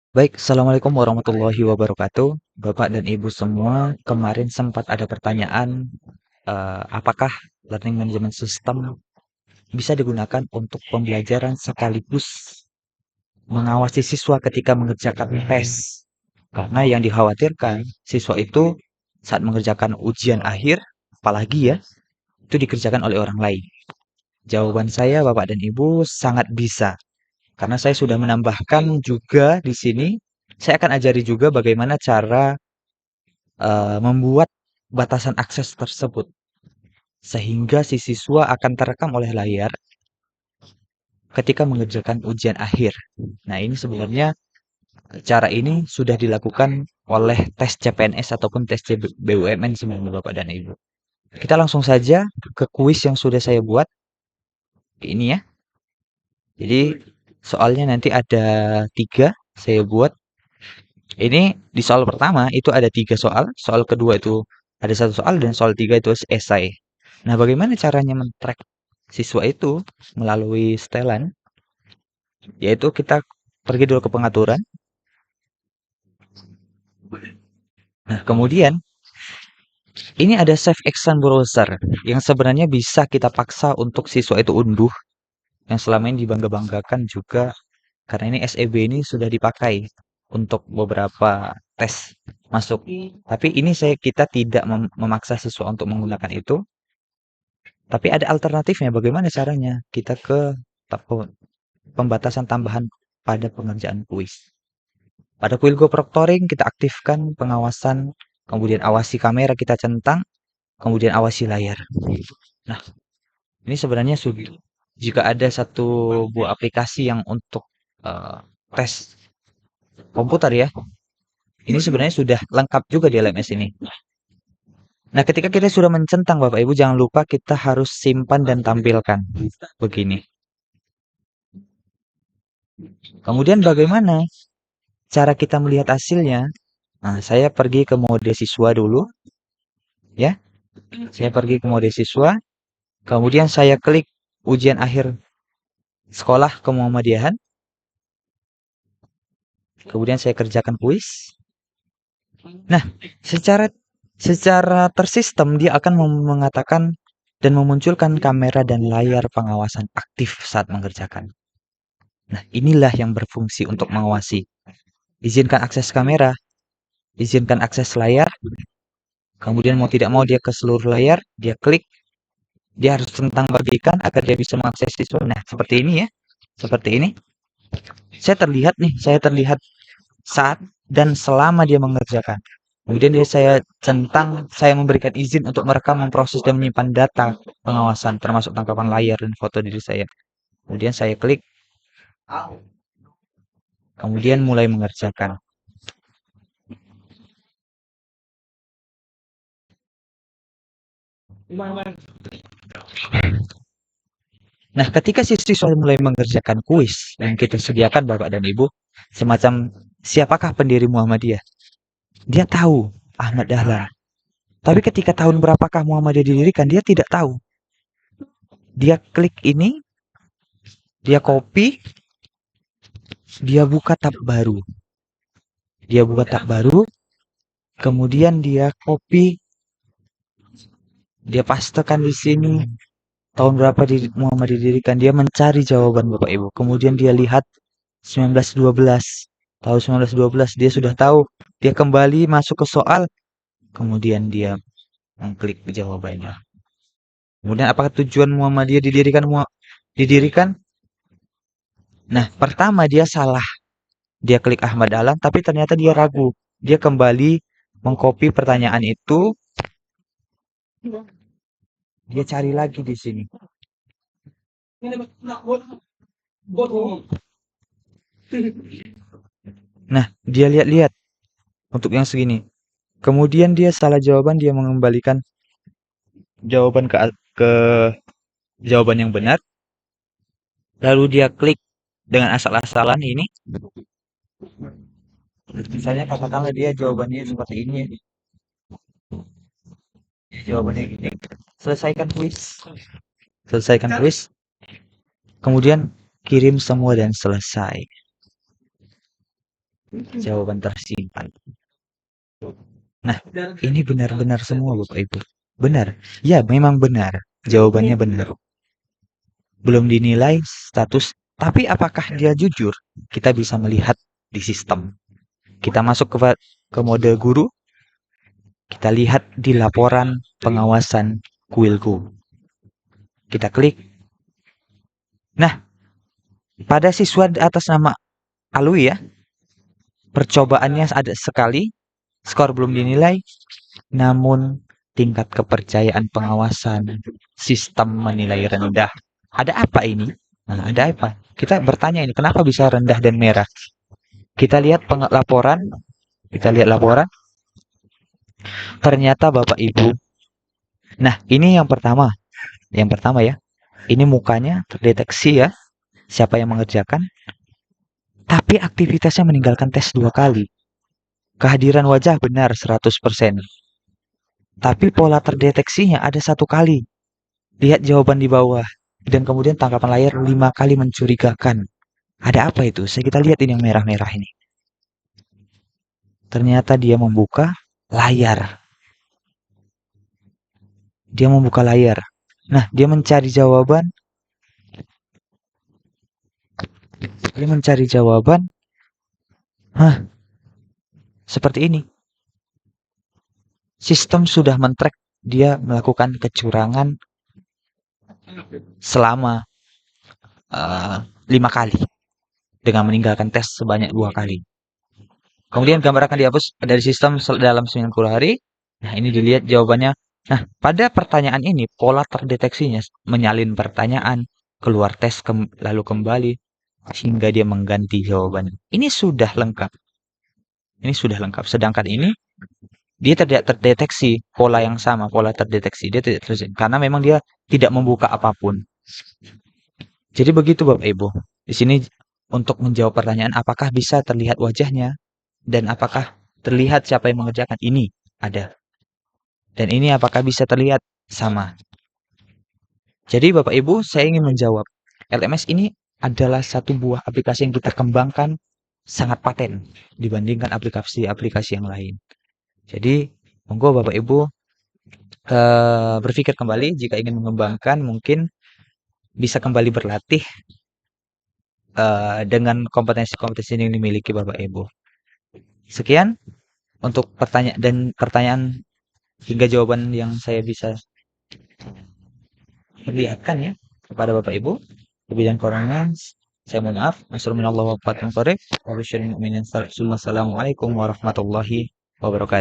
Baik, Assalamualaikum warahmatullahi wabarakatuh. Bapak dan Ibu semua, kemarin sempat ada pertanyaan, apakah Learning Management System bisa digunakan untuk pembelajaran sekaligus mengawasi siswa ketika mengerjakan tes? Karena yang dikhawatirkan, siswa itu saat mengerjakan ujian akhir, apalagi ya, itu dikerjakan oleh orang lain. Jawaban saya, Bapak dan Ibu, sangat bisa. Karena saya sudah menambahkan juga di sini, saya akan ajari juga bagaimana cara membuat batasan akses tersebut, sehingga si siswa akan terekam oleh layar ketika mengerjakan ujian akhir. Nah, ini sebenarnya cara ini sudah dilakukan oleh tes CPNS ataupun tes BUMN sebenarnya Bapak dan Ibu. Kita langsung saja ke kuis yang sudah saya buat. Ini ya. Jadi soalnya nanti ada 3 saya buat. Ini di soal pertama itu ada 3 soal. Soal kedua itu ada 1 soal dan soal 3 itu esai. Nah, bagaimana caranya men-track siswa itu melalui setelan? Yaitu kita pergi dulu ke pengaturan. Nah, kemudian ini ada Save Action Browser yang sebenarnya bisa kita paksa untuk siswa itu unduh, yang selama ini dibangga-banggakan juga karena ini SEB ini sudah dipakai untuk beberapa tes masuk. Tapi ini kita tidak memaksa siswa untuk menggunakan itu, tapi ada alternatifnya. Bagaimana caranya? Kita ke pembatasan tambahan pada pengerjaan kuis. Pada kuil Go Proctoring kita aktifkan pengawasan, kemudian awasi kamera kita centang, kemudian awasi layar. Nah, ini sebenarnya sudah jika ada satu buah aplikasi yang untuk tes komputer ya, ini sebenarnya sudah lengkap juga di LMS ini. Nah, ketika kita sudah mencentang Bapak Ibu, jangan lupa kita harus simpan dan tampilkan. Begini. Kemudian bagaimana cara kita melihat hasilnya? Nah, saya pergi ke mode siswa dulu, ya. Saya pergi ke mode siswa, kemudian saya klik ujian akhir sekolah kemuhamadiahan, kemudian saya kerjakan kuis. Nah, secara secara tersistem dia akan mengatakan dan memunculkan kamera dan layar pengawasan aktif saat mengerjakan. Nah, inilah yang berfungsi untuk mengawasi. Izinkan akses kamera, izinkan akses layar, kemudian mau tidak mau dia ke seluruh layar, dia klik, dia harus tentang bagikan agar dia bisa mengakses siswa. Nah, seperti ini ya. Seperti ini. Saya terlihat saat dan selama dia mengerjakan. Kemudian saya centang, saya memberikan izin untuk merekam, memproses, dan menyimpan data pengawasan, termasuk tangkapan layar dan foto diri saya. Kemudian saya klik, kemudian mulai mengerjakan. Nah, ketika si siswa mulai mengerjakan kuis yang kita sediakan Bapak dan Ibu, semacam siapakah pendiri Muhammadiyah? Dia tahu Ahmad Dahlan. Tapi ketika tahun berapakah Muhammadiyah didirikan, dia tidak tahu. Dia klik ini, dia copy, dia buka tab baru. Dia buka tab baru, kemudian dia copy, dia pastekan di sini tahun berapa Muhammadiyah didirikan. Dia mencari jawaban Bapak Ibu. Kemudian dia lihat 1912. Tahun 1912 dia sudah tahu. Dia kembali masuk ke soal, kemudian dia mengklik jawabannya. Kemudian apakah tujuan Muhammadiyah didirikan? Didirikan? Nah, pertama dia salah. Dia klik Ahmad Dahlan, tapi ternyata dia ragu. Dia kembali mengcopy pertanyaan itu. Dia cari lagi di sini. Nah, dia lihat-lihat untuk yang segini. Kemudian dia salah jawaban, dia mengembalikan jawaban ke jawaban yang benar. Lalu dia klik dengan asal-asalan ini. Misalnya katakanlah dia jawabannya seperti ini. Jawabannya gini. Selesaikan kuis. Selesaikan kuis. Kemudian kirim semua dan selesai. jawaban tersimpan. Nah, ini benar-benar semua Bapak Ibu. Benar. Ya, memang benar. Jawabannya benar. Belum dinilai status, tapi apakah dia jujur? Kita bisa melihat di sistem. Kita masuk ke mode guru, kita lihat di laporan pengawasan kuilku. Kita klik. Nah, pada siswa atas nama Alwi ya, percobaannya ada sekali, skor belum dinilai, namun tingkat kepercayaan pengawasan sistem menilai rendah. Ada apa ini? Nah, ada apa? Kita bertanya ini, kenapa bisa rendah dan merah? Kita lihat laporan, kita lihat laporan, ternyata Bapak Ibu. Nah, ini yang pertama. Yang pertama ya. Ini mukanya terdeteksi ya, siapa yang mengerjakan, tapi aktivitasnya meninggalkan tes 2 kali. Kehadiran wajah benar 100%. Tapi pola terdeteksinya ada 1 kali. Lihat jawaban di bawah. Dan kemudian tangkapan layar 5 kali mencurigakan. Ada apa itu? Kita lihat ini yang merah-merah ini. Ternyata dia membuka layar. Dia membuka layar. Nah, dia mencari jawaban. Dia mencari jawaban. Hah, seperti ini. Sistem sudah men-track dia melakukan kecurangan selama 5 kali dengan meninggalkan tes sebanyak 2 kali. Kemudian gambar akan dihapus dari sistem dalam 90 hari. Nah, ini dilihat jawabannya. Nah, pada pertanyaan ini pola terdeteksinya menyalin pertanyaan, keluar tes lalu kembali hingga dia mengganti jawabannya. Ini sudah lengkap. Ini sudah lengkap. Sedangkan ini dia tidak terdeteksi pola yang sama, pola terdeteksi. Dia tidak terdeteksi karena memang dia tidak membuka apapun. Jadi begitu Bapak Ibu. Di sini untuk menjawab pertanyaan apakah bisa terlihat wajahnya dan apakah terlihat siapa yang mengerjakan, ini ada. Dan ini apakah bisa terlihat sama. Jadi Bapak Ibu, saya ingin menjawab. LMS ini adalah satu buah aplikasi yang kita kembangkan sangat paten dibandingkan aplikasi-aplikasi yang lain. Jadi, monggo Bapak Ibu berpikir kembali jika ingin mengembangkan, mungkin bisa kembali berlatih dengan kompetensi-kompetensi yang dimiliki Bapak Ibu. Sekian untuk pertanyaan hingga jawaban yang saya bisa perlihatkan ya kepada Bapak Ibu. Lebih dan kurangnya saya mohon maaf. Assalamualaikum warahmatullahi wabarakatuh.